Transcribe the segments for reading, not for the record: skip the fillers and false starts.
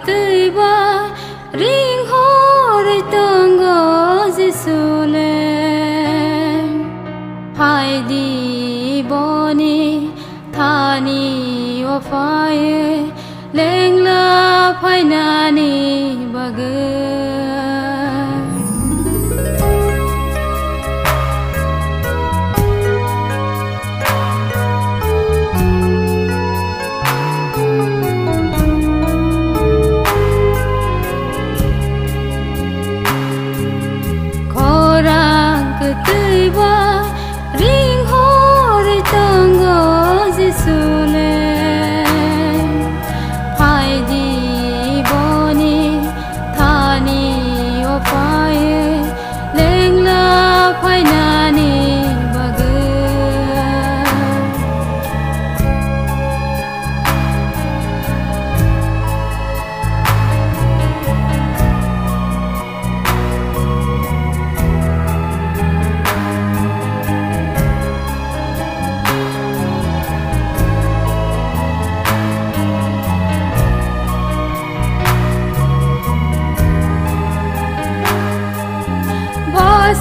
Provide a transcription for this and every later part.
tươi ba ring hồ rơi tông ngõ Giêsu lên hai đi boni thani wa phai leng la phai nani bagai tươi ba ring hồ rơi tông ngõ Giêsu lên hai đi boni thani wa phai leng la phai nani bagai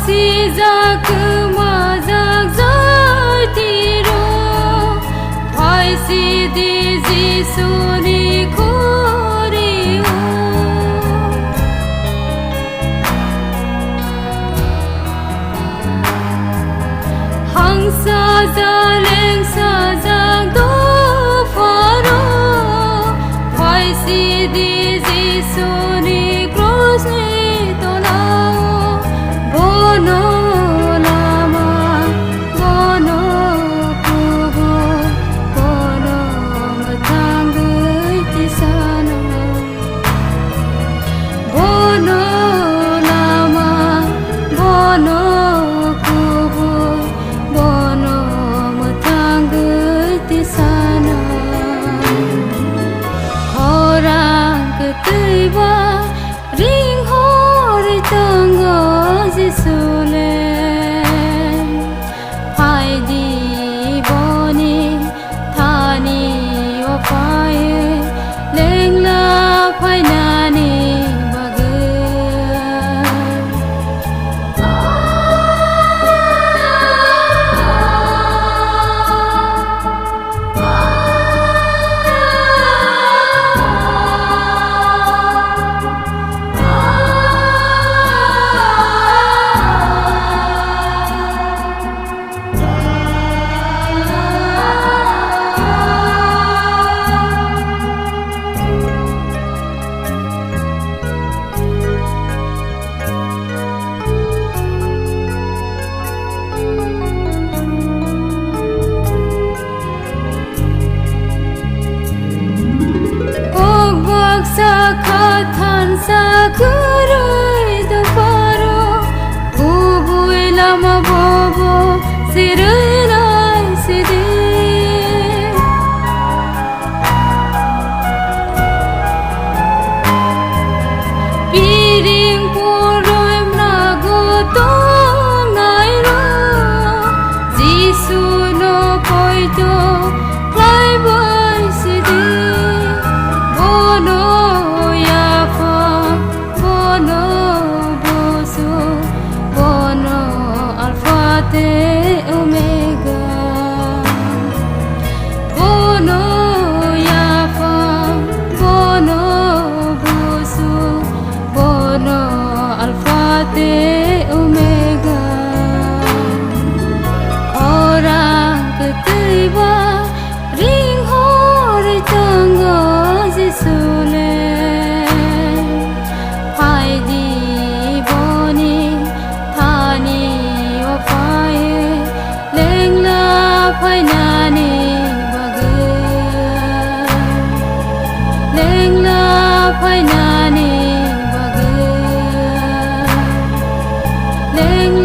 si ra cứ mà ra rơi thì ro phải si đi Giêsu đi cố đi hăng xa ra lên xa ra đó phá ro phải si đi Giêsu đi cross đi to nào bono lama bono kubo bono matanggai ti sana bono lama bono kubo bono matanggai ti sana orang ketiba ring hồ rơi tông ngõ Giêsu lên hai đi boni thani wa phai leng la phai nani sa kha than sa kurai da paro ubui lama bobo sirai lai sidi piring puroi mnago to nai ro Giêsu no poito lai boy sidi bono omega bono yafa bono busu bono alpha te omega orang ketiba ring hồ rơi tông ngõ Giêsu lên hai đi boni thani wa phai leng la phai nani bagai leng la phai nani bagai leng